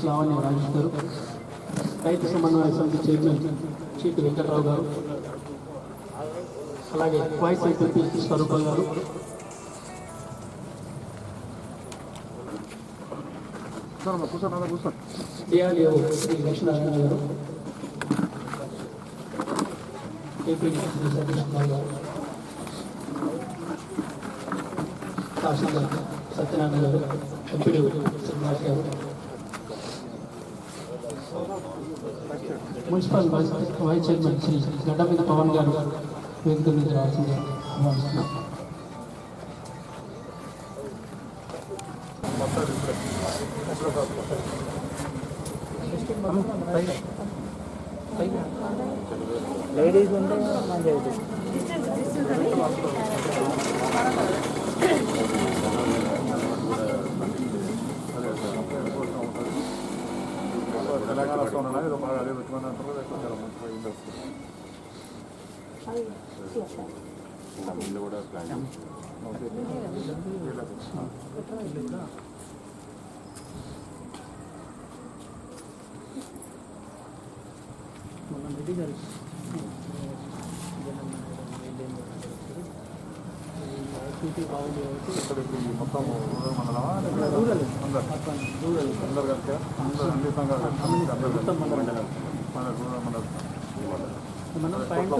లావణ్య రాజేష్ గారు, రైతు సమన్వయ సమితి చైర్మన్ చీటి వెంకట్రావు గారు, అలాగే వైస్ ఎంపీ స్వరూప గారు, డిఆర్డిఓ శ్రీ లక్ష్మీనారాయణ గారు, ఏపీ గారు, తహసీల్దార్ సత్యనారాయణ గారు, MPD Srinivas garu, municipal vice chairman Shri Gaddameeda Pavan garu వేదిక మీద రావాల్సిందిగా ఆహ్వానిస్తున్నాం. లేడీస్ ఉంటే మంచిగా తెలంగాణ వస్తున్నా ఏదో బాగా అదే పెట్టుకుని అంటారు ముందు కూడా ప్లాన్ మొత్తం మండలమా అందరు కలిసి అన్ని సంఘాలు మనం పాయింట్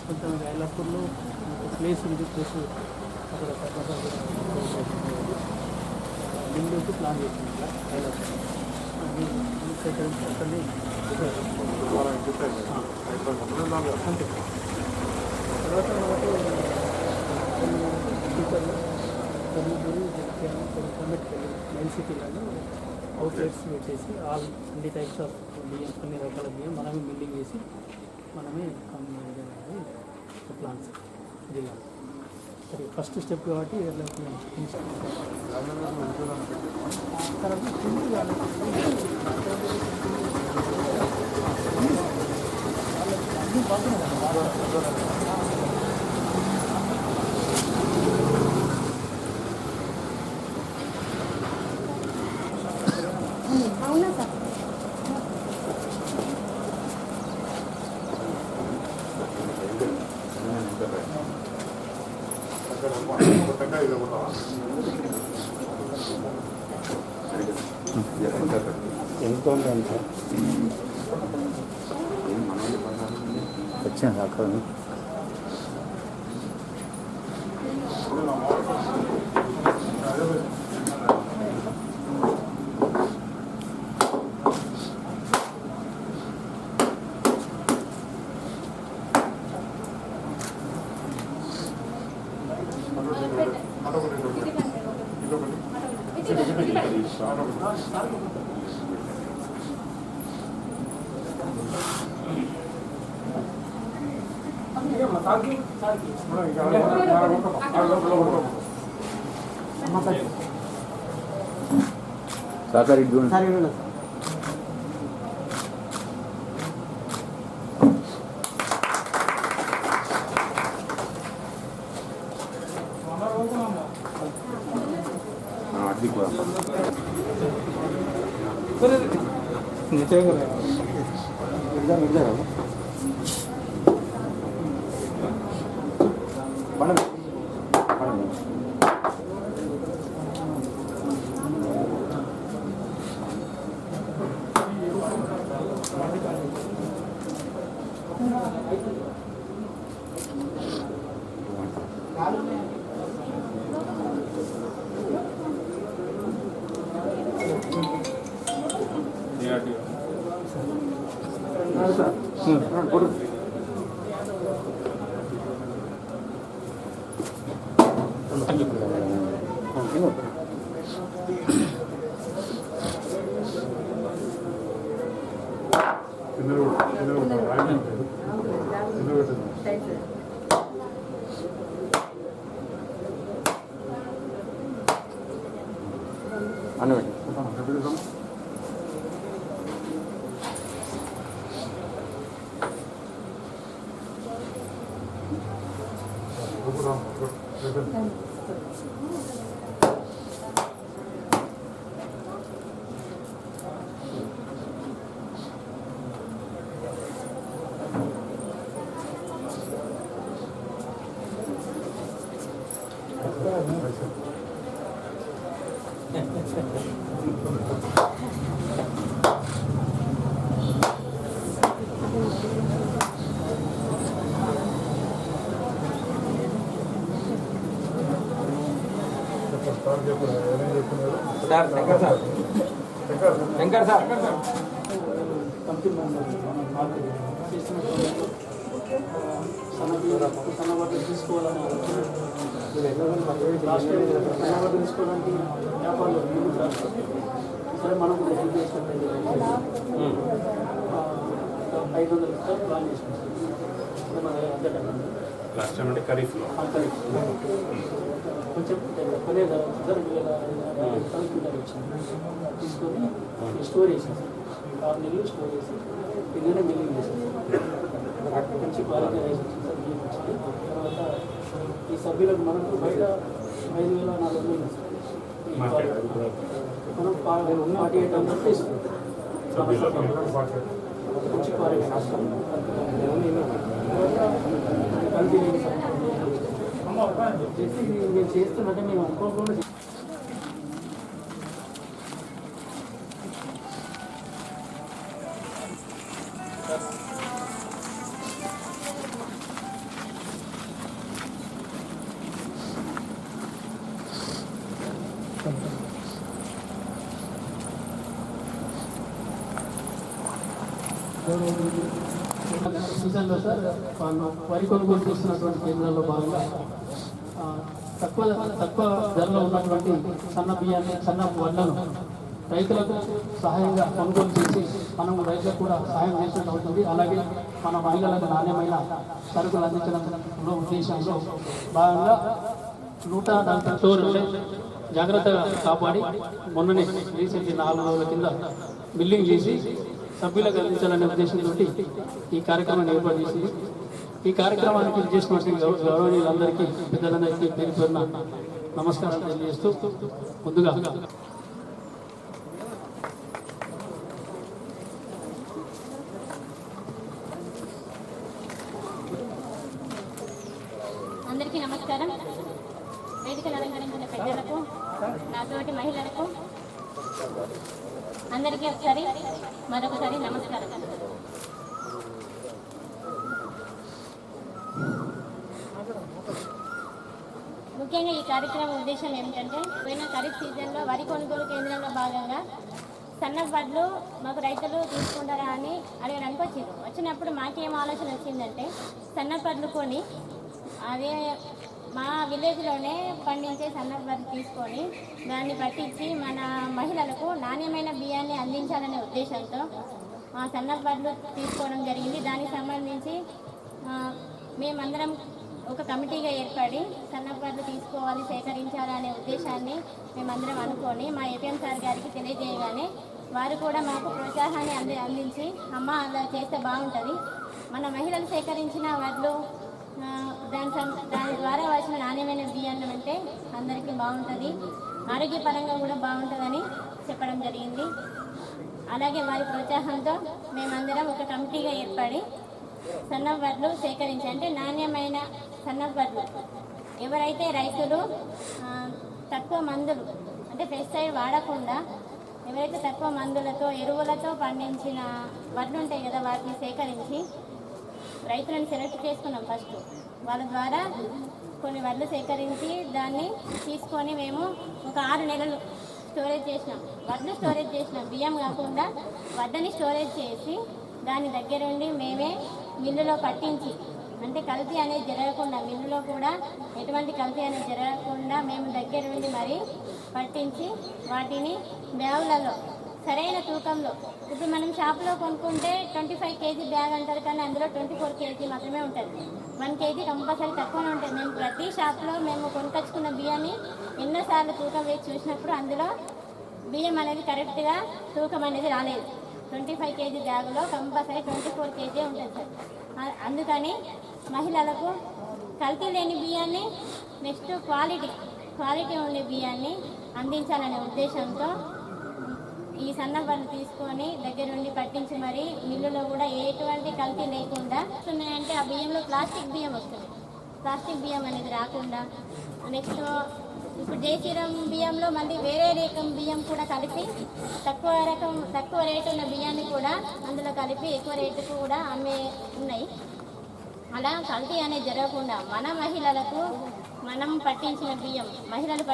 కొంచెం రైలపూర్లో ప్లేస్ ఉంది, ప్లేస్ అక్కడ లింక్ ప్లాన్ చేసింది రైలపూర్ అంతే. తర్వాత మెయిన్ సిటీలలో అవుట్లెట్స్ పెట్టేసి అన్ని టైప్స్ ఆఫ్ బియ్యం, అన్ని రకాల బియ్యం మనమే బిల్డింగ్ చేసి మనమే ప్లాన్స్ దిగాలి. సరే, ఫస్ట్ స్టెప్ కాబట్టి అవునా సార్? ఎంత ఉందండి సార్? వచ్చింది అక్కడ సార్ ఇటు sir Shankar sir Shankar sir committee member చేస్తున్నటువంటి సన్నబడ్లు తీసుకోవాలని ఆలోచన లాస్ట్ టైం సన్నబడ్లు తీసుకోవడానికి వ్యాపారంలో ముందుకు రాష్ట్రం సరే మనం కూడా హెల్ప్ చేసినట్టు 500 ఇస్తారు ప్లాన్ చేసుకుంటాం మన దగ్గర లాస్ట్ టైం అంటే ఖరీఫ్లో కొంచెం కొనే ధర 2000 క్వింటాల్ వచ్చింది తీసుకొని స్టోర్ చేసేసి 6 నెలలు స్టోర్ చేసి పిల్లనే మిల్లింగ్ చేసేసి మంచి క్వాలిటీ రైస్ వచ్చింది సార్ బియ్యం వచ్చింది. తర్వాత ఈ సభ్యులకు మనకు బయట 5400 మనం 4800 తీసుకుంటాం మంచి క్వాలిటీ కలిపి చేసి నేను చేస్తున్నట్టే మేము అనుకోకుండా సీజన్లో సార్ వాళ్ళు వరి కొనుగోలు చేస్తున్నటువంటి కేంద్రాల్లో భాగంగా తక్కువ ధరలో ఉన్నటువంటి సన్న బియ్యాన్ని సన్న వడ్లను రైతులకు సహాయంగా కొనుగోలు చేసి మనం రైతులకు కూడా సహాయం చేసినట్టు అవుతుంది. అలాగే మన మహిళలకు నాణ్యమైన సరుకులు అందించడంలో ఉద్దేశంలో భాగంగా 140 స్టోర్లు జాగ్రత్తగా కాపాడి మొన్ననే రీసెంట్లీ 4 రోజుల కింద బిల్లింగ్ చేసి సభ్యులకు అందించాలనే ఉద్దేశంతో ఈ కార్యక్రమాన్ని ఏర్పాటు చేసింది. ఈ కార్యక్రమానికి చేసినటువంటి గౌరవనీయులందరికీ పెద్దలందరికీ పేరు పేరున నమస్కారాలు తెలియజేస్తూ ముందుగా అందరికీ నమస్కారం. వేదికలు అలంకరించిన పెద్దలకు, నాతోటి మహిళలకు అందరికీ మరొకసారి నమస్కారం. ముఖ్యంగా ఈ కార్యక్రమం ఉద్దేశం ఏమిటంటే పోయిన ఖరీఫ్ సీజన్లో వరి కొనుగోలు కేంద్రంలో భాగంగా సన్న వడ్లు మాకు రైతులు తీసుకుంటారా అని అడగడానికి వచ్చినప్పుడు మాకేం ఆలోచన వచ్చిందంటే సన్న వడ్లు కొని అదే మా విలేజ్లోనే పండించే సన్న వడ్లు తీసుకొని దాన్ని పట్టించి మన మహిళలకు నాణ్యమైన బియ్యాన్ని అందించాలనే ఉద్దేశంతో మా సన్న వడ్లు తీసుకోవడం జరిగింది. దానికి సంబంధించి మేమందరం ఒక కమిటీగా ఏర్పడి సన్నపడ్లు తీసుకోవాలి, సేకరించాలనే ఉద్దేశాన్ని మేమందరం అనుకొని మా ఏపీఎం సార్ గారికి తెలియజేయగానే వారు కూడా మాకు ప్రోత్సాహాన్ని అందించి అమ్మ అలా చేస్తే బాగుంటుంది, మన మహిళలు సేకరించిన వడ్లు దాని ద్వారా వచ్చిన నాణ్యమైన బియ్యాన్ని అంటే అందరికీ బాగుంటుంది, ఆరోగ్యపరంగా కూడా బాగుంటుందని చెప్పడం జరిగింది. అలాగే వారి ప్రోత్సాహంతో మేమందరం ఒక కమిటీగా ఏర్పడి సన్న వడ్లు సేకరించి అంటే నాణ్యమైన సన్న వడ్లు ఎవరైతే రైతులు తక్కువ మందులు అంటే పెస్టిసైడ్ వాడకుండా ఎవరైతే తక్కువ మందులతో ఎరువులతో పండించిన వడ్లు ఉంటాయి కదా వాటిని సేకరించి రైతులను సెలెక్ట్ చేసుకున్నాం. ఫస్ట్ వాళ్ళ ద్వారా కొన్ని వడ్లు సేకరించి దాన్ని తీసుకొని మేము ఒక 6 నెలలు స్టోరేజ్ చేసినాం. వడ్లు స్టోరేజ్ చేసినాం, బియ్యం కాకుండా వడ్లని స్టోరేజ్ చేసి దాని దగ్గరుండి మేమే మిల్లులో పట్టించి అంటే కల్తీ అనేది జరగకుండా మిల్లులో కూడా ఎటువంటి కల్తీ అనేది జరగకుండా మేము దగ్గరుండి మరి పట్టించి వాటిని బ్యాగులలో సరైన తూకంలో ఇప్పుడు మనం షాప్లో కొనుక్కుంటే 25 కేజీ బ్యాగ్ అంటారు కానీ అందులో 24 కేజీ మాత్రమే ఉంటుంది. 1 కేజీ కంపల్సరీ తక్కువనే ఉంటుంది. మేము ప్రతి షాప్లో మేము కొనుకొచ్చుకున్న బియ్యాన్ని ఎన్నోసార్లు తూకం వేసి చూసినప్పుడు అందులో బియ్యం అనేది కరెక్ట్గా తూకం అనేది రాలేదు. 25 కేజీ బ్యాగులో కంపల్సరీ 24 కేజీ ఉంటుంది సార్. అందుకని మహిళలకు కల్తీ లేని బియ్యాన్ని నెక్స్ట్ క్వాలిటీ ఉండే బియ్యాన్ని అందించాలనే ఉద్దేశంతో ఈ సన్న వడ్లు తీసుకొని దగ్గరుండి పట్టించి మరి మిల్లులో కూడా ఎటువంటి కల్తీ లేకుండా వస్తున్నాయంటే ఆ బియ్యంలో ప్లాస్టిక్ బియ్యం వస్తుంది. ప్లాస్టిక్ బియ్యం అనేది రాకుండా నెక్స్ట్ ఇప్పుడు జయశ్రీరామ్ బియ్యంలో మళ్ళీ వేరే రకం బియ్యం కూడా కలిపి తక్కువ రేటు ఉన్న బియ్యాన్ని కూడా అందులో కలిపి ఎక్కువ రేటుకు కూడా అమ్మే ఉన్నాయి. అలా కల్తీ అనేది జరగకుండా మన మహిళలకు మనం పట్టించిన బియ్యం మహిళలు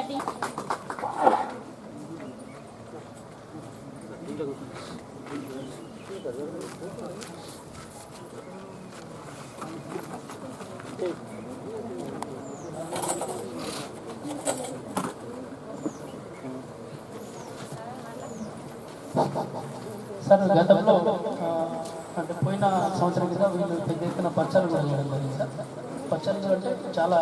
సార్ గతంలో అంటే పోయిన సంవత్సరం కింద వీళ్ళు పెద్ద ఎత్తున పచ్చళ్ళు కూడా చేయడం జరిగింది సార్. పచ్చళ్ళు అంటే చాలా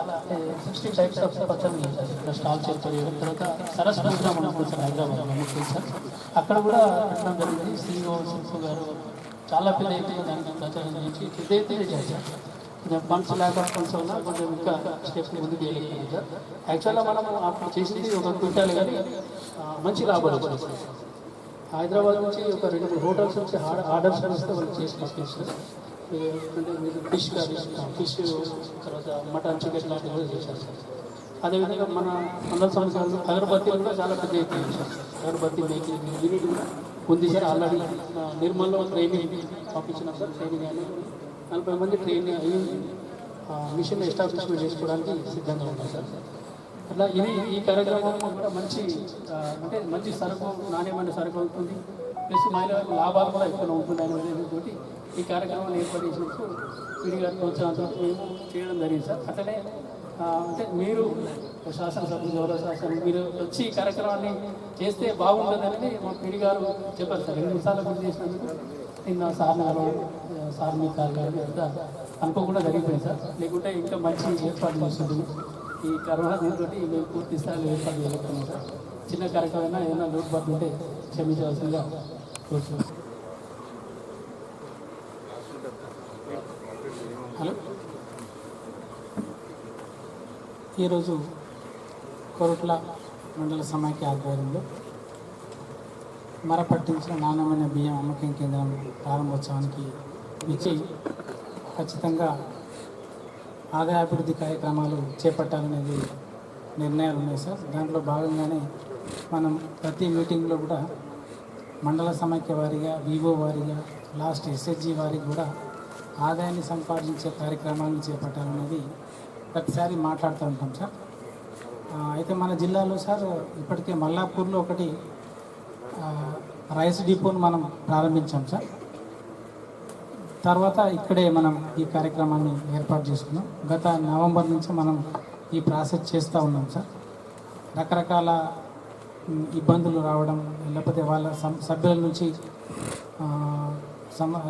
60 టైప్స్ ఆఫ్ పచ్చళ్ళు చేశారు. ఇక్కడ స్టాల్ చేయడం తర్వాత సరస్ ప్రోగ్రామ్ అనుకుంటుంది సార్ హైదరాబాద్లో ముఖ్యం సార్. అక్కడ కూడా పెట్టడం జరిగింది. CEO శిల్పు గారు చాలా పెద్ద ఎత్తున దానికి ప్రచారం చేసి పెద్ద ఎత్తున చేశారు. కొంచెం ఫండ్స్ లేక ఫండ్స్ వల్ల కొంచెం ఇంకా స్టెప్స్ ముందుకు వెళ్ళలేదు సార్. యాక్చువల్గా మనం అప్పుడు చేసింది ఒక క్వింటాల్ కానీ మంచి లాభాలు వచ్చింది. హైదరాబాద్ నుంచి ఒక 2-3 హోటల్స్ నుంచి ఆర్డర్స్ వస్తే వాళ్ళు చేసి పంపిస్తారు. అంటే మీరు ఫిష్ తర్వాత మటన్ చికెన్ లాంటివి కూడా చేశారు సార్. అదేవిధంగా మన మండల సంవత్సరాలు అగరబత్తీలు కూడా చాలా పెద్ద ఎత్తున చేశారు. అగరబత్తి మేకింగ్ యూనిట్ ఉంది సార్. ఆల్రెడీ నిర్మల్లో ట్రైనింగ్ పంపించినాం సార్. ట్రైనింగ్ అని 40 మంది ట్రైనింగ్ అయ్యి మిషన్ ఎస్టాబ్లిష్మెంట్ చేసుకోవడానికి సిద్ధంగా ఉన్నాం సార్. అట్లా ఈ కార్యక్రమం కూడా మంచి అంటే మంచి సరుకు నాణ్యమైన సరుకు అవుతుంది. ప్లస్ మహిళలకు లాభాలు కూడా ఎక్కువ ఉంటుంది అనే ఉద్దేశంతో ఈ కార్యక్రమాన్ని ఏర్పాటు చేసినప్పుడు వీడి గారి ప్రోత్సాహంతో మేము చేయడం జరిగింది సార్. అట్లనే అంటే మీరు శాసనసభ్యులు గౌరవ శాసనం మీరు వచ్చి ఈ కార్యక్రమాన్ని చేస్తే బాగుంటుందని మా పిడి గారు చెప్పారు సార్. 2 సార్లు గుర్తు చేసినందుకు నిన్న సార్ మీ కార్యక్రమం అంతా అనుకోకుండా జరిగిపోయింది సార్. లేకుంటే ఇంకా మంచి ఏర్పాటు చేస్తుంది. ఈ కరోనా దీంతో మేము పూర్తి స్థాయిలో ఏర్పాటు చేయగలుగుతున్నాం సార్. చిన్న కార్యక్రమం ఏదైనా లోటుపాట్లు ఉంటే క్షమించవలసిందిగా కోరుతున్నాం. హలో, ఈరోజు కొరుట్ల మండల సమాఖ్య ఆధ్వర్యంలో మరపట్టించిన నాణ్యమైన బియ్యం అమ్మకం కేంద్రం ప్రారంభోత్సవానికి ఇచ్చి ఖచ్చితంగా ఆదాయాభివృద్ధి కార్యక్రమాలు చేపట్టాలనేది నిర్ణయాలు ఉన్నాయి సార్. దాంట్లో భాగంగానే మనం ప్రతి మీటింగ్లో కూడా మండల సమాఖ్య వారీగా వివో వారీగా లాస్ట్ SHG వారికి కూడా ఆదాయాన్ని సంపాదించే కార్యక్రమాలను చేపట్టాలనేది ప్రతిసారి మాట్లాడుతూ ఉంటాం సార్. అయితే మన జిల్లాలో సార్ ఇప్పటికే మల్లాపూర్లో ఒకటి రైస్ డిపోను మనం ప్రారంభించాం సార్. తర్వాత ఇక్కడే మనం ఈ కార్యక్రమాన్ని ఏర్పాటు చేసుకున్నాం. గత నవంబర్ నుంచి మనం ఈ ప్రాసెస్ చేస్తూ ఉన్నాం సార్. రకరకాల ఇబ్బందులు రావడం, లేకపోతే వాళ్ళ సభ్యుల నుంచి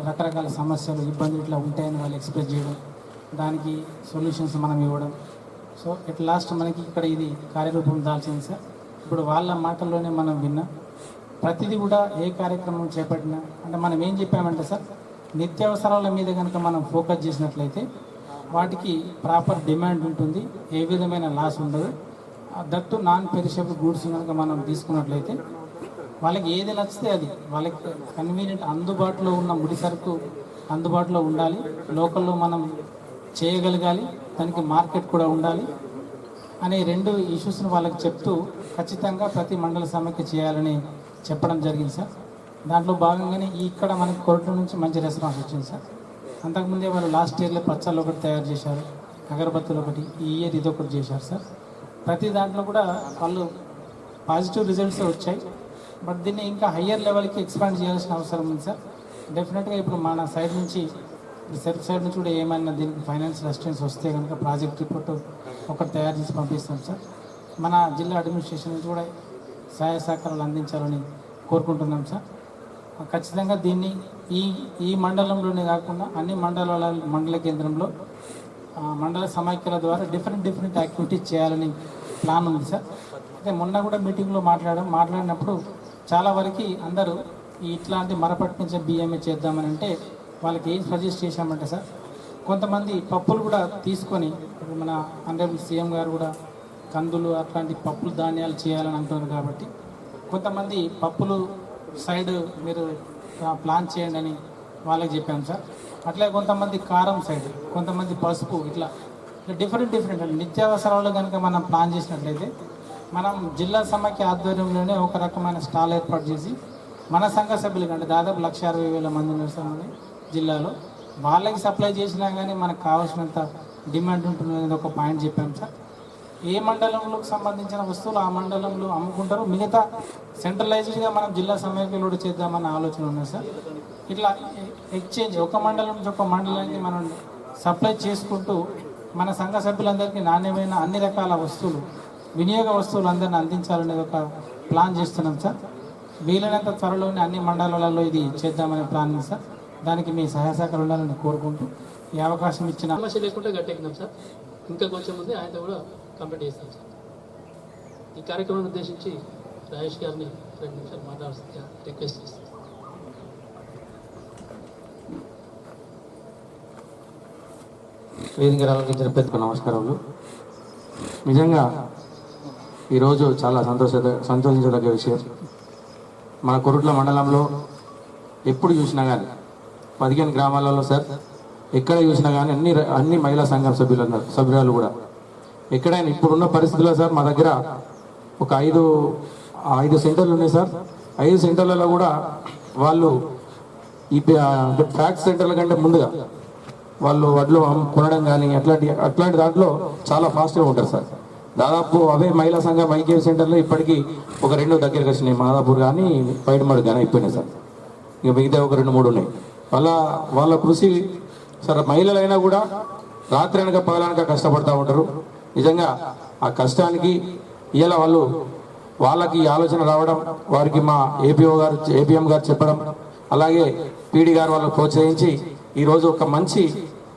రకరకాల సమస్యలు ఇబ్బందులు ఇట్లా ఉంటాయని వాళ్ళు ఎక్స్ప్రెస్ చేయడం, దానికి సొల్యూషన్స్ మనం ఇవ్వడం. సో ఎట్ లాస్ట్ మనకి ఇక్కడ ఇది కార్యరూపం దాల్చింది సార్. ఇప్పుడు వాళ్ళ మాటల్లోనే మనం విన్నాం. ప్రతిదీ కూడా ఏ కార్యక్రమం చేపట్టినా అంటే మనం ఏం చెప్పామంటే సార్, నిత్యావసరాల మీద కనుక మనం ఫోకస్ చేసినట్లయితే వాటికి ప్రాపర్ డిమాండ్ ఉంటుంది, ఏ విధమైన లాస్ ఉండదు. దట్టు నాన్ పెరిషబుల్ గూడ్స్ కనుక మనం తీసుకున్నట్లయితే వాళ్ళకి ఏది నచ్చితే అది వాళ్ళకి కన్వీనియంట్ అందుబాటులో ఉన్న ముడి సరుకు అందుబాటులో ఉండాలి, లోకల్లో మనం చేయగలగాలి, దానికి మార్కెట్ కూడా ఉండాలి అనే 2 ఇష్యూస్ని వాళ్ళకి చెప్తూ ఖచ్చితంగా ప్రతి మండల సమైక్య చేయాలని చెప్పడం జరిగింది సార్. దాంట్లో భాగంగానే ఇక్కడ మనకి కొరట నుంచి మంచి రెస్పాన్స్ వచ్చింది సార్. అంతకుముందే వాళ్ళు లాస్ట్ ఇయర్లో పచ్చళ్ళు ఒకటి తయారు చేశారు, అగరబత్తులు ఒకటి, ఈ ఇయర్ ఇది ఒకటి చేశారు సార్. ప్రతి దాంట్లో కూడా వాళ్ళు పాజిటివ్ రిజల్ట్స్ వచ్చాయి. బట్ దీన్ని ఇంకా హయ్యర్ లెవెల్కి ఎక్స్పాండ్ చేయాల్సిన అవసరం ఉంది సార్. డెఫినెట్గా ఇప్పుడు మన సైడ్ నుంచి సెల్ఫ్ సైడ్ నుంచి కూడా ఏమైనా దీనికి ఫైనాన్షియల్ అసిస్టెన్స్ వస్తే కనుక ప్రాజెక్ట్ రిపోర్ట్ ఒకటి తయారు చేసి పంపిస్తాం సార్. మన జిల్లా అడ్మినిస్ట్రేషన్ నుంచి కూడా సహాయ సహకారాలు అందించాలని కోరుకుంటున్నాం సార్. ఖచ్చితంగా దీన్ని ఈ మండలంలోనే కాకుండా అన్ని మండల కేంద్రంలో మండల సమైక్యల ద్వారా డిఫరెంట్ యాక్టివిటీస్ చేయాలని ప్లాన్ ఉంది సార్. అయితే మొన్న కూడా మీటింగ్లో మాట్లాడినప్పుడు చాలా వరకు అందరూ ఇట్లాంటి మరపట్టించే బియ్యమే చేద్దామని అంటే వాళ్ళకి ఏం సజెస్ట్ చేశామంటే సార్, కొంతమంది పప్పులు కూడా తీసుకొని మన ఆనరబుల్ CM గారు కూడా కందులు అట్లాంటి పప్పులు ధాన్యాలు చేయాలని అంటున్నారు. కాబట్టి కొంతమంది పప్పులు సైడ్ మీరు ప్లాన్ చేయండి అని వాళ్ళకి చెప్పాం సార్. అట్లే కొంతమంది కారం సైడ్, కొంతమంది పసుపు, ఇట్లా డిఫరెంట్ నిత్యావసరాలు కనుక మనం ప్లాన్ చేసినట్లయితే మనం జిల్లా సమైక్య ఆధ్వర్యంలోనే ఒక రకమైన స్టాల్ ఏర్పాటు చేసి మన సంఘ సభ్యులకి అంటే దాదాపు 1,60,000 మంది ఉన్నారు జిల్లాలో, వాళ్ళకి సప్లై చేసినా కానీ మనకు కావాల్సినంత డిమాండ్ ఉంటుంది అనేది ఒక పాయింట్ చెప్పాం సార్. ఏ మండలంలోకి సంబంధించిన వస్తువులు ఆ మండలంలో అమ్ముకుంటారు, మిగతా సెంట్రలైజ్డ్గా మనం జిల్లా సమైక్యలో చేద్దామన్న ఆలోచన ఉన్నది సార్. ఇట్లా ఎక్స్చేంజ్ ఒక మండలం నుంచి ఒక మండలానికి మనం సప్లై చేసుకుంటూ మన సంఘ సభ్యులందరికీ నాణ్యమైన అన్ని రకాల వస్తువులు, వినియోగ వస్తువులు అందరినీ అందించాలనేది ఒక ప్లాన్ చేస్తున్నాం సార్. వీలైనంత త్వరలోనే అన్ని మండలాలలో ఇది చేద్దామనే ప్లాన్ ఉంది సార్. దానికి మీ సహాయ సహకారం ఉండాలని కోరుకుంటూ ఈ అవకాశం ఇచ్చిన సమస్య లేకుండా గట్టెక్కినాం సార్. ఇంకా కొంచెం ఉంది, ఆయనతో కూడా కంప్లీట్ చేస్తాం సార్. ఈ కార్యక్రమాన్ని ఉద్దేశించి రాజేష్ గారిని 2 నిమిషాలు మాట్లాడాల్సిందిగా రిక్వెస్ట్ చేస్తాం. వేదిక ఆలోచించిన పెద్దకు నమస్కారములు. నిజంగా ఈరోజు చాలా సంతోషించదగ్గ విషయం. మన కొరుట్ల మండలంలో ఎప్పుడు చూసినా కానీ 15 గ్రామాలలో సార్ ఎక్కడ చూసినా కానీ అన్ని మహిళా సంఘం సభ్యురాలు కూడా ఎక్కడైనా ఇప్పుడున్న పరిస్థితుల్లో సార్ మా దగ్గర ఒక 5 సెంటర్లు ఉన్నాయి సార్. 5 సెంటర్లలో కూడా వాళ్ళు ఈ ఫ్యాక్స్ సెంటర్ల కంటే ముందుగా వాళ్ళు వడ్లు కొనడం కానీ అట్లాంటి దాంట్లో చాలా ఫాస్ట్గా ఉంటారు సార్. దాదాపు అవే మహిళా సంఘం ఐకేఎఫ్ సెంటర్లో ఇప్పటికీ ఒక 2 దగ్గరికి వచ్చినాయి, మాదాపూర్ కానీ పైడిమడు కానీ అయిపోయినాయి సార్. ఇక మిగతా ఒక 2-3 ఉన్నాయి. వాళ్ళ కృషి సార్. మహిళలైనా కూడా రాత్రి అనక పగలనక కష్టపడుతూ ఉంటారు. నిజంగా ఆ కష్టానికి ఇలా వాళ్ళకి ఆలోచన రావడం, వారికి మా ఏపీఎం గారు చెప్పడం, అలాగే పీడి గారు వాళ్ళకు ప్రోత్సహించి ఈరోజు ఒక మంచి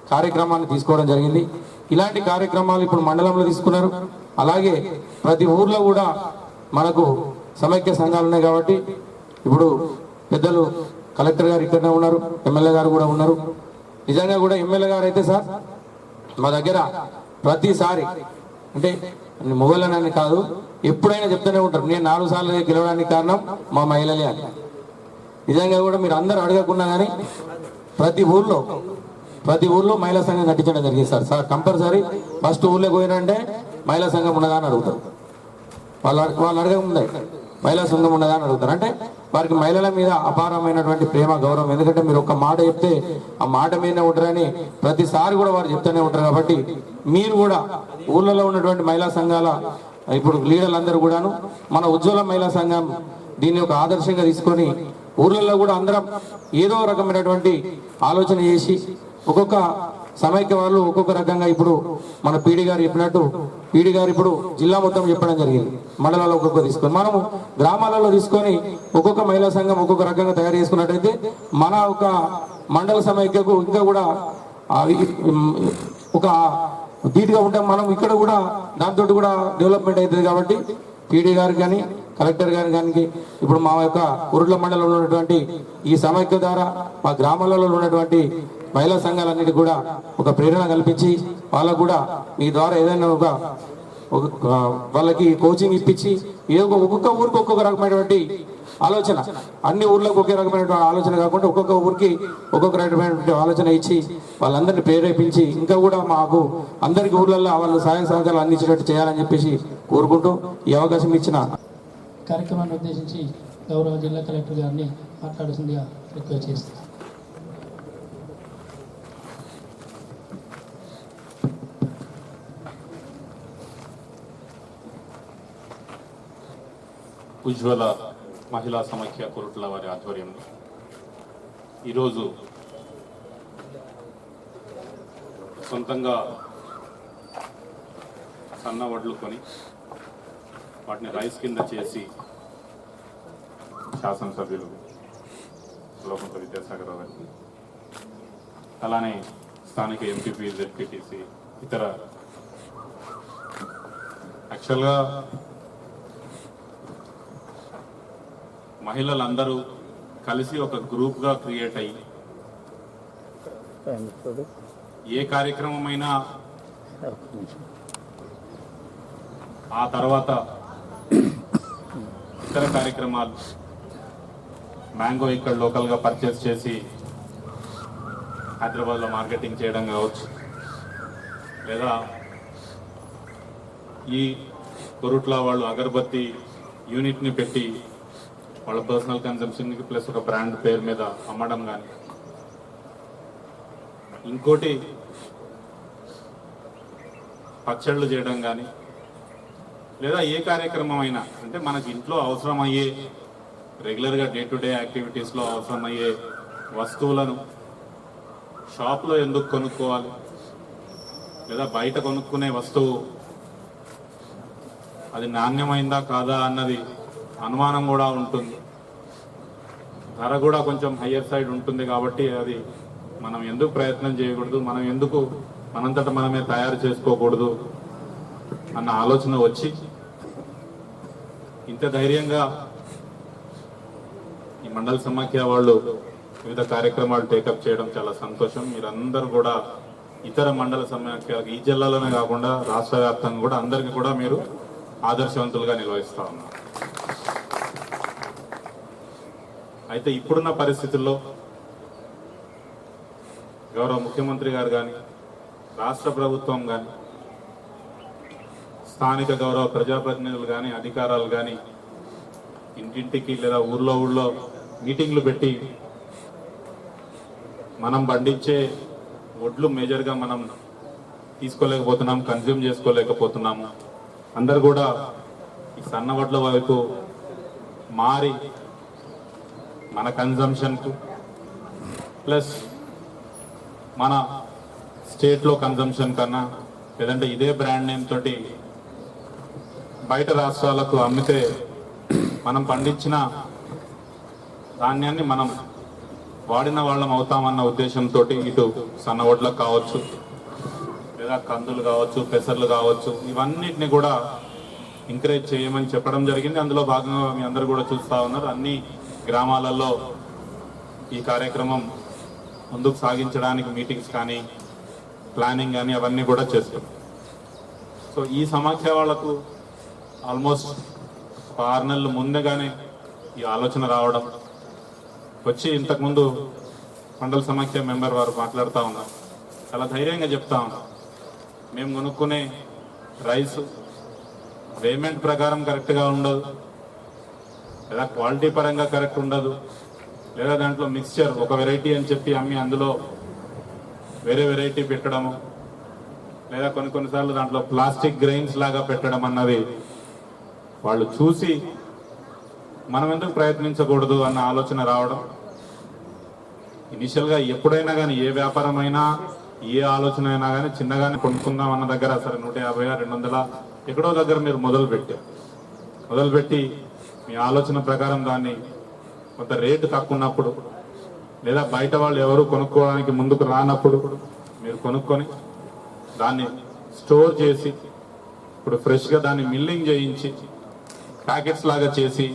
కార్యక్రమాన్ని తీసుకోవడం జరిగింది. ఇలాంటి కార్యక్రమాలు ఇప్పుడు మండలంలో తీసుకున్నారు. అలాగే ప్రతి ఊర్లో కూడా మనకు సమైక్య సంఘాలు ఉన్నాయి కాబట్టి ఇప్పుడు పెద్దలు కలెక్టర్ గారు ఇక్కడనే ఉన్నారు, ఎమ్మెల్యే గారు కూడా ఉన్నారు. నిజంగా కూడా ఎమ్మెల్యే గారు అయితే సార్ మా దగ్గర ప్రతిసారి అంటే మొగలనని కాదు, ఎప్పుడైనా చెప్తూనే ఉంటారు, నేను 4 సార్లు గెలవడానికి కారణం మా మహిళలే అని. నిజంగా కూడా మీరు అందరూ అడగకుండా కానీ ప్రతి ఊర్లో మహిళా సంఘం కట్టించడం జరిగింది సార్. కంపల్సరీ ఫస్ట్ ఊర్లోకి పోయినంటే మహిళా సంఘం ఉన్నదా అని అడుగుతారు. వాళ్ళు అడగముందే మహిళా సంఘం ఉన్నదా అని అడుగుతారు. అంటే వారికి మహిళల మీద అపారమైనటువంటి ప్రేమ, గౌరవం. ఎందుకంటే మీరు ఒక మాట చెప్తే ఆ మాట మీదనే ఉంటారని ప్రతిసారి కూడా వారు చెప్తూనే ఉంటారు. కాబట్టి మీరు కూడా ఊళ్ళలో ఉన్నటువంటి మహిళా సంఘాల ఇప్పుడు లీడర్లందరూ కూడాను మన ఉజ్వల మహిళా సంఘం దీన్ని ఒక ఆదర్శంగా తీసుకొని ఊర్లలో కూడా అందరం ఏదో రకమైనటువంటి ఆలోచన చేసి ఒక్కొక్క సమైక్య వాళ్ళు ఒక్కొక్క రకంగా ఇప్పుడు మన పీడి గారు చెప్పినట్టు పీడి గారు ఇప్పుడు జిల్లా మొత్తం చెప్పడం జరిగింది. మండలాల్లో ఒక్కొక్క తీసుకొని మనము గ్రామాలలో తీసుకొని ఒక్కొక్క మహిళా సంఘం ఒక్కొక్క రకంగా తయారు చేసుకున్నట్టయితే మన ఒక మండల సమైక్యకు ఇంకా కూడా ఒక ధీటుగా ఉంటాం. మనం ఇక్కడ కూడా దాంతో కూడా డెవలప్మెంట్ అవుతుంది. కాబట్టి పీడీ గారు కానీ కలెక్టర్ గారు కానీ ఇప్పుడు మా యొక్క ఉరుట్ల మండలంలో ఉన్నటువంటి ఈ సమైక్య ద్వారా మా గ్రామాలలో ఉన్నటువంటి మహిళా సంఘాలన్నిటి కూడా ఒక ప్రేరణ కల్పించి వాళ్ళకు కూడా మీ ద్వారా ఏదైనా వాళ్ళకి కోచింగ్ ఇప్పించి ఒక్కొక్క ఊరికి ఒక్కొక్క రకమైనటువంటి ఆలోచన, అన్ని ఊర్లకు ఒకే రకమైనటువంటి ఆలోచన కాకుండా ఒక్కొక్క ఊరికి ఒక్కొక్క రకమైనటువంటి ఆలోచన ఇచ్చి వాళ్ళందరినీ ప్రేరేపించి ఇంకా కూడా మాకు అందరికి ఊర్లలో వాళ్ళు సహాయ సహకారాలు అందించేటట్టు చేయాలని చెప్పేసి కోరుకుంటూ ఈ అవకాశం ఇచ్చిన కార్యక్రమాన్ని ఉద్దేశించి గౌరవ జిల్లా కలెక్టర్ గారిని మాట్లాడుతుందిగా రిక్వెస్ట్ చేస్తాను. ఉజ్వల మహిళా సమైక్య కొరుట్ల వారి ఆధ్వర్యంలో ఈరోజు సొంతంగా సన్న వడ్లు కొని వాటిని రైస్ కింద చేసి శాసనసభ్యులు లోకంత విద్యాసాగర్ గారికి, అలానే స్థానిక ఎంపీపీ, జెడ్పీటీసీ, ఇతర యాక్చువల్గా మహిళలందరూ కలిసి ఒక గ్రూప్గా క్రియేట్ అయ్యి ఏ కార్యక్రమమైనా ఆ తర్వాత ఇతర కార్యక్రమాలు మ్యాంగో ఇక్కడ లోకల్గా పర్చేస్ చేసి హైదరాబాద్లో మార్కెటింగ్ చేయడం కావచ్చు, లేదా ఈ కొరుట్ల వాళ్ళు అగరబత్తి యూనిట్ని పెట్టి వాళ్ళ పర్సనల్ కన్సంప్షన్కి ప్లస్ ఒక బ్రాండ్ పేరు మీద అమ్మడం కానీ, ఇంకోటి పచ్చళ్ళు చేయడం కానీ, లేదా ఏ కార్యక్రమం అయినా అంటే మనకి ఇంట్లో అవసరమయ్యే రెగ్యులర్గా డే టు డే యాక్టివిటీస్లో అవసరమయ్యే వస్తువులను షాప్లో ఎందుకు కొనుక్కోవాలి, లేదా బయట కొనుక్కునే వస్తువు అది నాణ్యమైందా కాదా అన్నది అనుమానం కూడా ఉంటుంది, ధర కూడా కొంచెం హయ్యర్ సైడ్ ఉంటుంది. కాబట్టి అది మనం ఎందుకు ప్రయత్నం చేయకూడదు, మనం ఎందుకు మనంతట మనమే తయారు చేసుకోకూడదు అన్న ఆలోచన వచ్చి ఇంత ధైర్యంగా ఈ మండల సమాఖ్య వాళ్ళు వివిధ కార్యక్రమాలు టేకప్ చేయడం చాలా సంతోషం. మీరందరూ కూడా ఇతర మండల సమాఖ్య ఈ జిల్లాలోనే కాకుండా రాష్ట్ర వ్యాప్తంగా కూడా అందరికీ కూడా మీరు ఆదర్శవంతులుగా నిర్వహిస్తా ఉన్నారు. అయితే ఇప్పుడున్న పరిస్థితుల్లో గౌరవ ముఖ్యమంత్రి గారు కానీ, రాష్ట్ర ప్రభుత్వం కానీ, స్థానిక గౌరవ ప్రజాప్రతినిధులు కానీ, అధికారాలు కానీ ఇంటింటికి లేదా ఊళ్ళో మీటింగ్లు పెట్టి మనం పండించే వడ్లు మేజర్గా మనం తీసుకోలేకపోతున్నాం, కన్జ్యూమ్ చేసుకోలేకపోతున్నాము. అందరు కూడా ఈ సన్న వడ్ల వైపు మారి మన కన్జంప్షన్కు ప్లస్ మన స్టేట్లో కన్జంప్షన్ కన్నా లేదంటే ఇదే బ్రాండ్ నేమ్ తోటి బయట రాష్ట్రాలకు అమ్మితే మనం పండించిన ధాన్యాన్ని మనం వాడిన వాళ్ళం అవుతామన్న ఉద్దేశంతో ఇటు సన్న వడ్లకు కావచ్చు, లేదా కందులు కావచ్చు, పెసర్లు కావచ్చు, ఇవన్నిటిని కూడా ఎంకరేజ్ చేయమని చెప్పడం జరిగింది. అందులో భాగంగా మీ అందరూ కూడా చూస్తూ ఉన్నారు. అన్ని గ్రామాలలో ఈ కార్యక్రమం ముందుకు సాగించడానికి మీటింగ్స్ కానీ, ప్లానింగ్ కానీ అవన్నీ కూడా చేస్తాం. సో ఈ సమాఖ్య వాళ్లకు ఆల్మోస్ట్ 6 నెలల ముందుగానే ఈ ఆలోచన రావడం వచ్చి, ఇంతకుముందు మండల సమాఖ్య మెంబర్ వారు మాట్లాడుతూ ఉన్నారు, చాలా ధైర్యంగా చెప్తా ఉన్నారు, మేము కొనుక్కునే రైస్ పేమెంట్ ప్రకారం కరెక్ట్గా ఉండదు, లేదా క్వాలిటీ పరంగా కరెక్ట్ ఉండదు, లేదా దాంట్లో మిక్స్చర్ ఒక వెరైటీ అని చెప్పి అమ్మి అందులో వేరే వెరైటీ పెట్టడము, లేదా కొన్నిసార్లు దాంట్లో ప్లాస్టిక్ గ్రెయిన్స్ లాగా పెట్టడం అన్నది వాళ్ళు చూసి మనం ఎందుకు ప్రయత్నించకూడదు అన్న ఆలోచన రావడం. ఇనిషియల్గా ఎప్పుడైనా కానీ ఏ వ్యాపారం అయినా ఏ ఆలోచన అయినా కానీ చిన్నగానే కొనుక్కుందాం అన్న దగ్గర సరే 150, 200 ఎక్కడో దగ్గర మీరు మొదలుపెట్టి మీ ఆలోచన ప్రకారం దాన్ని కొంత రేటు తక్కువ ఉన్నప్పుడు, లేదా బయట వాళ్ళు ఎవరు కొనుక్కోవడానికి ముందుకు రానప్పుడు మీరు కొనుక్కొని దాన్ని స్టోర్ చేసి ఇప్పుడు ఫ్రెష్గా దాన్ని మిల్లింగ్ చేయించి ప్యాకెట్స్ లాగా చేసి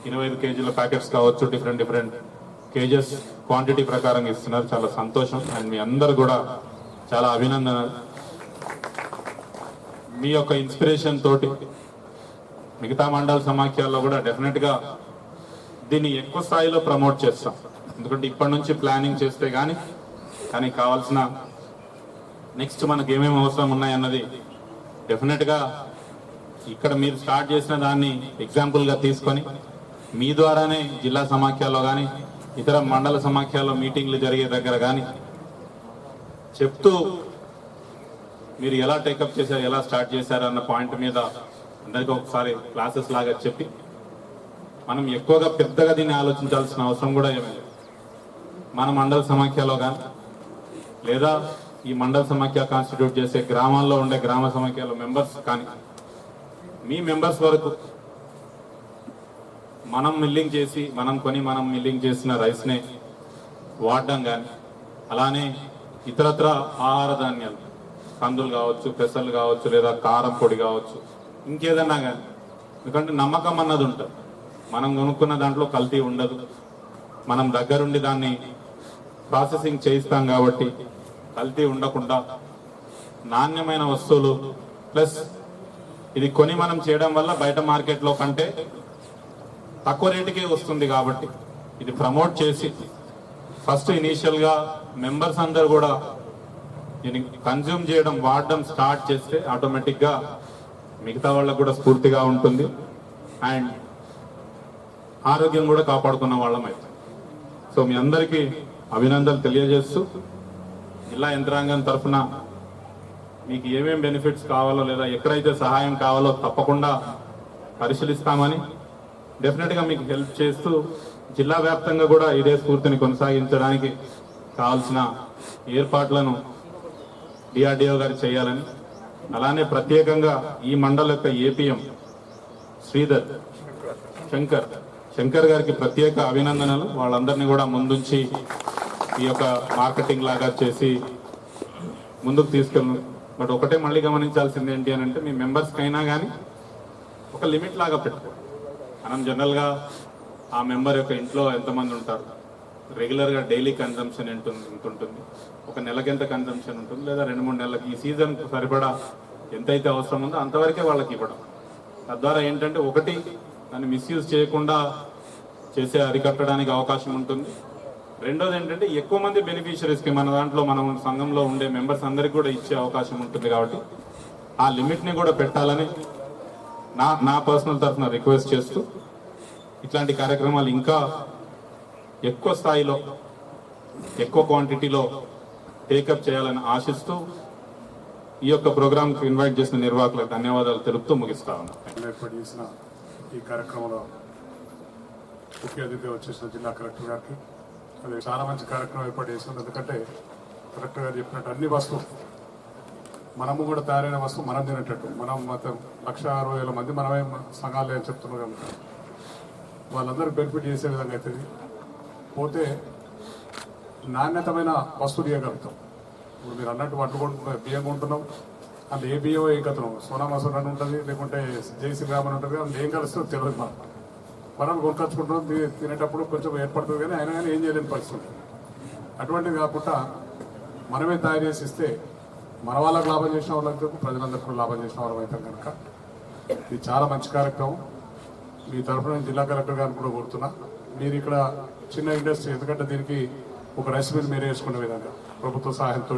25 కేజీల ప్యాకెట్స్ కావచ్చు, డిఫరెంట్ కేజెస్ క్వాంటిటీ ప్రకారం ఇస్తున్నారు. చాలా సంతోషం. అండ్ మీ అందరు కూడా చాలా అభినందనలు. మీ యొక్క ఇన్స్పిరేషన్ తోటి మిగతా మండల సమాఖ్యల్లో కూడా డెఫినెట్గా దీన్ని ఎక్కువ స్థాయిలో ప్రమోట్ చేస్తాం. ఎందుకంటే ఇప్పటి నుంచి ప్లానింగ్ చేస్తే కానీ కావాల్సిన నెక్స్ట్ మనకు ఏమేమి అవసరం ఉన్నాయన్నది డెఫినెట్గా ఇక్కడ మీరు స్టార్ట్ చేసిన దాన్ని ఎగ్జాంపుల్గా తీసుకొని మీ ద్వారానే జిల్లా సమాఖ్యలో కానీ ఇతర మండల సమాఖ్యలో మీటింగ్లు జరిగే దగ్గర కానీ చెప్తూ మీరు ఎలా టేకప్ చేశారు, ఎలా స్టార్ట్ చేశారు అన్న పాయింట్ మీద అందరికీ ఒకసారి క్లాసెస్ లాగా చెప్పి మనం ఎక్కువగా పెద్దగా దీన్ని ఆలోచించాల్సిన అవసరం కూడా ఏమీ లేదు. మన మండల సమాఖ్యలో కానీ లేదా ఈ మండల సమాఖ్య కాన్స్టిట్యూట్ చేసే గ్రామాల్లో ఉండే గ్రామ సమాఖ్యలో మెంబర్స్ కానీ మీ మెంబర్స్ వరకు మనం మిల్లింగ్ చేసి మనం మిల్లింగ్ చేసిన రైస్నే వాడడం కానీ, అలానే ఇతరత్ర ఆహార ధాన్యాలు కందులు కావచ్చు, పెసర్లు కావచ్చు, లేదా కారం పొడి కావచ్చు, ఇంకేదన్నా కానీ, ఎందుకంటే నమ్మకం అన్నది ఉంటుంది. మనం కొనుక్కున్న దాంట్లో కల్తీ ఉండదు, మనం దగ్గరుండి దాన్ని ప్రాసెసింగ్ చేయిస్తాం కాబట్టి కల్తీ ఉండకుండా నాణ్యమైన వస్తువులు ప్లస్ ఇది కొని మనం చేయడం వల్ల బయట మార్కెట్లో కంటే తక్కువ రేటుకే వస్తుంది. కాబట్టి ఇది ప్రమోట్ చేసి ఫస్ట్ ఇనీషియల్గా మెంబర్స్ అందరు కూడా దీన్ని కన్జ్యూమ్ చేయడం, వాడడం స్టార్ట్ చేస్తే ఆటోమేటిక్గా మిగతా వాళ్ళకు కూడా స్ఫూర్తిగా ఉంటుంది అండ్ ఆరోగ్యం కూడా కాపాడుకున్న వాళ్ళం అవుతాం. సో మీ అందరికీ అభినందనలు తెలియజేస్తూ జిల్లా యంత్రాంగం తరఫున మీకు ఏమేం బెనిఫిట్స్ కావాలో లేదా ఎక్కడైతే సహాయం కావాలో తప్పకుండా పరిశీలిస్తామని, డెఫినెట్గా మీకు హెల్ప్ చేస్తూ జిల్లా వ్యాప్తంగా కూడా ఇదే స్ఫూర్తిని కొనసాగించడానికి కావాల్సిన ఏర్పాట్లను డిఆర్డిఓ గారు చేయాలని, అలానే ప్రత్యేకంగా ఈ మండల యొక్క ఏపీఎం శ్రీధర్ శంకర్ గారికి ప్రత్యేక అభినందనలు. వాళ్ళందరినీ కూడా ముందుంచి ఈ యొక్క మార్కెటింగ్ లాగా చేసి ముందుకు తీసుకెళ్ళను. బట్ ఒకటే మళ్ళీ గమనించాల్సింది ఏంటి అని అంటే, మీ మెంబర్స్కి అయినా కానీ ఒక లిమిట్ లాగా పెట్టుకోండి. మనం జనరల్గా ఆ మెంబర్ యొక్క ఇంట్లో ఎంతమంది ఉంటారు, రెగ్యులర్గా డైలీ కన్జంప్షన్ ఎంత ఉంటుంది, ఒక నెలకి ఎంత కన్జంప్షన్ ఉంటుంది, లేదా 2-3 నెలలకి ఈ సీజన్ సరిపడా ఎంతైతే అవసరం ఉందో అంతవరకే వాళ్ళకి ఇవ్వడం. తద్వారా ఏంటంటే ఒకటి దాన్ని మిస్యూజ్ చేయకుండా చేసే అరికట్టడానికి అవకాశం ఉంటుంది. రెండోది ఏంటంటే ఎక్కువ మంది బెనిఫిషరీస్కి మన దాంట్లో మనం సంఘంలో ఉండే మెంబర్స్ అందరికీ కూడా ఇచ్చే అవకాశం ఉంటుంది. కాబట్టి ఆ లిమిట్ని కూడా పెట్టాలని నా పర్సనల్ తరఫున రిక్వెస్ట్ చేస్తూ ఇట్లాంటి కార్యక్రమాలు ఇంకా ఎక్కువ స్థాయిలో ఎక్కువ క్వాంటిటీలో టేకప్ చేయాలని ఆశిస్తూ ఈ యొక్క ప్రోగ్రాంకి ఇన్వైట్ చేసిన నిర్వాహకులకు ధన్యవాదాలు తెలుపుతూ ముగిస్తా ఉన్నాను. ఏర్పాటు చేసిన ఈ కార్యక్రమంలో ముఖ్య అతిథిగా వచ్చేసిన జిల్లా కలెక్టర్ గారికి, అది చాలా మంచి కార్యక్రమం ఏర్పాటు చేసినాం. ఎందుకంటే కలెక్టర్ గారు చెప్పినట్టు అన్ని వస్తువులు మనము కూడా తయారైన వస్తువు మనం తినేటట్టు, మనం మొత్తం 160,000 మంది మనమే సంఘాలు అని చెప్తున్నాం కనుక వాళ్ళందరూ బెనిఫిట్ చేసే విధంగా అవుతుంది. పోతే నాణ్యతమైన వస్తువులు ఇవ్వగలుగుతాం. ఇప్పుడు మీరు అన్నట్టు వడ్లు కొంటున్నాం, బియ్యం కొంటున్నాం, అందులో ఏ బియ్యం ఏ కథనం సోనా మసూర్ అని ఉంటుంది, లేకుంటే జై శ్రీరామ్ అని ఉంటుంది, అందులో ఏం కలుస్తుందో తెలియదు. మనం కొనుకొచ్చుకుంటున్నాం, తినేటప్పుడు కొంచెం ఏర్పడుతుంది, కానీ అయినా కానీ ఏం చేయలేని పరిస్థితి. అటువంటిది కాకుండా మనమే తయారు చేసి ఇస్తే మన వాళ్ళకు లాభం చేసిన వాళ్ళకి ప్రజలందరికీ లాభం చేసిన వాళ్ళం అవుతాం కనుక ఇది చాలా మంచి కార్యక్రమం. మీ తరఫున జిల్లా కలెక్టర్ గారిని కూడా కోరుతున్నా, మీరు ఇక్కడ చిన్న ఇండస్ట్రీ, ఎందుకంటే దీనికి ఒక రైస్ మిల్ మీరు వేసుకునే విధంగా ప్రభుత్వ సహాయంతో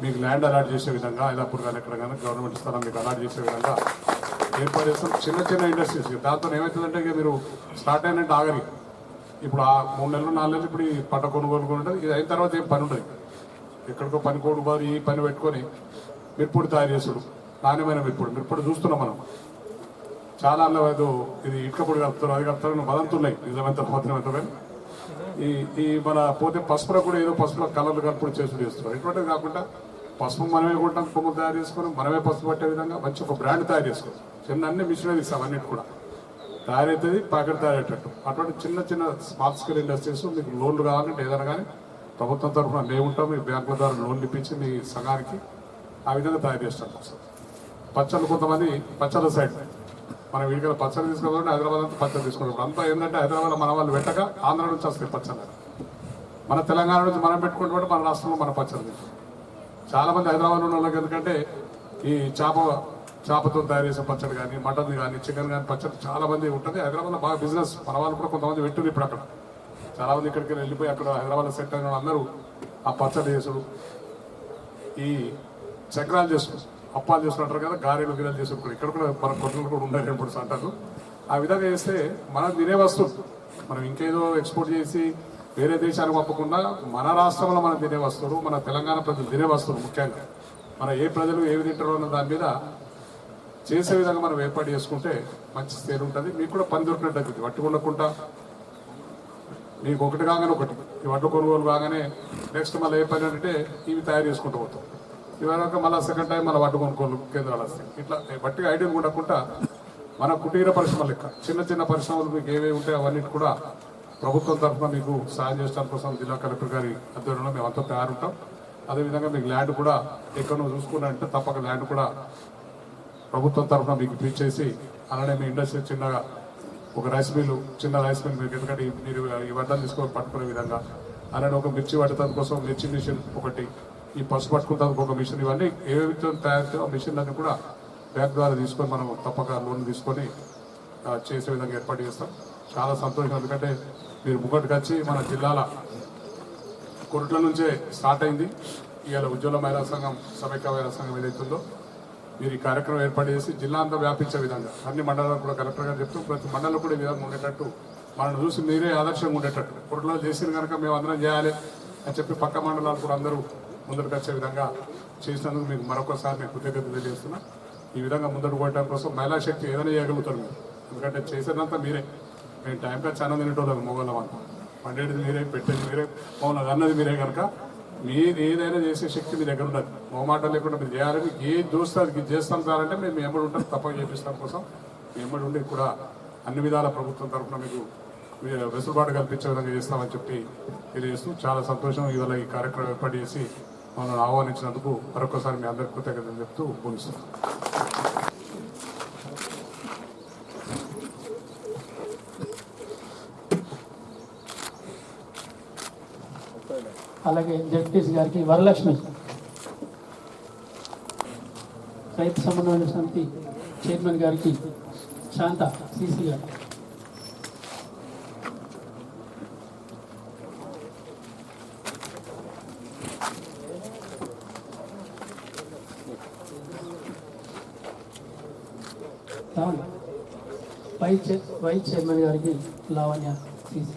మీకు ల్యాండ్ అలాట్ చేసే విధంగా, ఐలాపూర్ కానీ ఎక్కడ కానీ గవర్నమెంట్ స్థలం మీకు అలాట్ చేసే విధంగా ఏర్పాటు చేస్తాం. చిన్న ఇండస్ట్రీస్ దాంతో ఏమవుతుందంటే ఇక మీరు స్టార్ట్ అయినట్టు ఆగరి. ఇప్పుడు ఆ 3 నెలలు 4 నెలలు ఇప్పుడు ఈ పంట కొనుగోలు ఉంటుంది, ఇది అయిన తర్వాత ఏం పని ఉంటుంది. ఎక్కడికో పని కొనుగోలు ఈ పని పెట్టుకొని మిర్పుడు తయారు చేసుడు, నాణ్యమైన మిర్పుడు చూస్తున్నాం మనం. చాలా అల్లవైదు ఇది ఇటుకపొడి కలుపుతారు, అది కలుపుతారు, వదంతున్నాయి నిజమంత మాత్రం ఎంత. కానీ ఈ మన పోతే పసుపులో కూడా ఏదో పసుపులో కలర్లు కలుపుడు చేసుడు చేస్తున్నారు. ఇటువంటిది కాకుండా పసుపు మనమే కొంటాం, కొమ్ము తయారు చేసుకొని మనమే పసుపు పట్టే విధంగా మంచి ఒక బ్రాండ్ తయారు చేసుకోవాలి. చిన్న అన్ని మిషనరీస్ అవన్నిటి కూడా తయారవుతుంది, ప్యాకెట్ తయారయ్యేటట్టు. అటువంటి చిన్న స్మాల్ స్కేల్ ఇండస్ట్రీస్ మీకు లోన్లు కావాలంటే ఏదైనా కానీ ప్రభుత్వం తరఫున మేము ఉంటాం, మీ బ్యాంకుల ద్వారా లోన్లు ఇప్పించి మీ సంఘానికి ఆ విధంగా తయారు చేస్తాం. పచ్చళ్ళు కొంతమంది పచ్చళ్ళ సైడ్ మనం వీడికి పచ్చళ్ళు తీసుకోవాలంటే హైదరాబాద్ అంతా పచ్చళ్ళు తీసుకుంటాం. అంతా ఏంటంటే హైదరాబాద్ మన వాళ్ళు పెట్టక ఆంధ్ర నుంచి వస్తాయి పచ్చళ్ళు, మన తెలంగాణ నుంచి మనం పెట్టుకుంటే మన రాష్ట్రంలో మన పచ్చళ్ళు తీసుకుంటాం. చాలామంది హైదరాబాద్లో ఉన్న వాళ్ళకి ఎందుకంటే ఈ చేపతో తయారు చేసే పచ్చడి కానీ, మటన్ కానీ, చికెన్ కానీ పచ్చడి చాలా మంది ఉంటుంది. హైదరాబాద్లో బాగా బిజినెస్, మన వాళ్ళు కూడా కొంతమంది పెట్టింది. ఇప్పుడు అక్కడ చాలామంది ఇక్కడికి వెళ్ళిపోయి అక్కడ హైదరాబాద్లో సెట్ అయిన అందరూ ఆ పచ్చడి చేసుడు, ఈ చక్రాలు చేసుడు, అప్పాలు చేస్తుంటారు కదా, గారెలు గిరెలు చేసుకుంటారు. ఇక్కడ కూడా మన కొట్టలు కూడా ఉండాలి ఇప్పుడు అంటారు. ఆ విధంగా చేస్తే మనం తినే వస్తువులు మనం ఇంకేదో ఎక్స్పోర్ట్ చేసి వేరే దేశానికి పంపకుండా మన రాష్ట్రంలో మనం తినే వస్తువులు, మన తెలంగాణ ప్రజలు తినే వస్తువులు, ముఖ్యంగా మన ఏ ప్రజలు ఏవి తింటారో అన్న దాని మీద చేసే విధంగా మనం ఏర్పాటు చేసుకుంటే మంచి సేల్ ఉంటుంది. మీకు కూడా పని దొరికినట్టు అవుతుంది. వట్టి ఉండకుండా మీకు ఒకటి కాగానే ఒకటి, ఈ వడ్లు కొనుగోలు కాగానే నెక్స్ట్ మళ్ళీ ఏ పని అంటే ఇవి తయారు చేసుకుంటూ పోతాం. ఇవన్నీ మళ్ళీ సెకండ్ టైం మళ్ళీ వడ్డు కొనుగోలు కేంద్రాలు వస్తాయి. ఇట్లా బట్టి ఐడియాలు ఉండకుండా మన కుటీర పరిశ్రమలు లెక్క చిన్న పరిశ్రమలు మీకు ఏవేవి ఉంటాయో అవన్నిటి కూడా ప్రభుత్వం తరఫున మీకు సాయం చేయడం కోసం జిల్లా కలెక్టర్ గారి ఆధ్వర్యంలో మేము అంతా తయారుంటాం. అదేవిధంగా మీకు ల్యాండ్ కూడా ఎక్కడో చూసుకున్నారంటే తప్పక ల్యాండ్ కూడా ప్రభుత్వం తరఫున మీకు ఇచ్చేసి, అలానే మీ ఇండస్ట్రీ చిన్నగా ఒక చిన్న రైస్ మిల్ మీకు, ఎందుకంటే మీరు ఈ వడ్డలు తీసుకొని పట్టుకునే విధంగా, అలానే ఒక మిర్చి పట్టడానికి కోసం మిర్చి మిషన్ ఒకటి, ఈ పసుపు పట్టుకుంటానికి ఒక మిషన్, ఇవన్నీ ఏవేవి తయారు ఆ మిషన్లన్నీ కూడా బ్యాంక్ ద్వారా తీసుకొని మనం తప్పక లోన్ తీసుకొని చేసే విధంగా ఏర్పాటు చేస్తాం. చాలా సంతోషం, ఎందుకంటే మీరు ముగ్గటికి వచ్చి మన జిల్లాల కొరట్ల నుంచే స్టార్ట్ అయింది. ఇవాళ ఉజ్వల మహిళా సంఘం, సమైక్య మహిళా సంఘం ఏదైతుందో మీరు ఈ కార్యక్రమం ఏర్పాటు చేసి జిల్లా అంతా వ్యాపించే విధంగా అన్ని మండలాలు కూడా కలెక్టర్ గారు చెప్తూ ప్రతి మండలం కూడా ఈ విధంగా ఉండేటట్టు మనం చూసి మీరే ఆదర్శంగా ఉండేటట్టు కుట్రలో చేసిన కనుక మేము అందరం చేయాలి అని చెప్పి పక్క మండలాలు కూడా అందరూ ముందరికి వచ్చే విధంగా చేసినందుకు మీకు మరొకసారి నేను కృతజ్ఞతలు తెలియజేస్తున్నా. ఈ విధంగా ముందరకు పోవడం కోసం మహిళా శక్తి ఏదైనా చేయగలుగుతారు మీరు, ఎందుకంటే చేసేదంతా మీరే. మేము టైంగా చాలా తినేటోళ్ళం మొగోళ్ళం అంతా, వండేది మీరే, పెట్టేది మీరే, మమ్మల్ని అన్నది మీరే కనుక మీరు ఏదైనా చేసే శక్తి మీ దగ్గర ఉన్నది. మొహమాట లేకుండా మీరు చేయాలి. మీకు ఏది చూస్తారు ఇది చేస్తాం సార్ అంటే మేము ఎంబడి ఉంటాం, తప్పక చేపిస్తాం కోసం ఎంబడి ఉండి కూడా అన్ని విధాల ప్రభుత్వం తరఫున మీకు వెసులుబాటు కల్పించే విధంగా చేస్తామని చెప్పి తెలియజేస్తూ చాలా సంతోషం. ఇవాళ ఈ కార్యక్రమం ఏర్పాటు చేసి మమ్మల్ని ఆహ్వానించినందుకు మరొకసారి మీ అందరికీ కృతజ్ఞతలు చెప్తూ ముగిస్తున్నాం. అలాగే జడ్పీస్ గారికి వరలక్ష్మి, రైతు సమన్వయ సమితి చైర్మన్ గారికి శాంత సిసి గారు, వైస్ చైర్మన్ గారికి లావణ్య సిసి,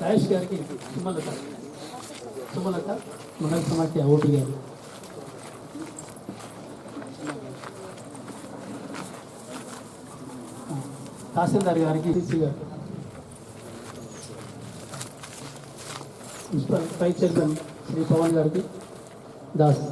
రాజేష్ గారికి సుమలత మండల సమాఖ్య ఓటు గారు, తహసీల్దార్ గారికి సిసి గారు, municipal vice chairman Shri Pavan గారికి దాస్.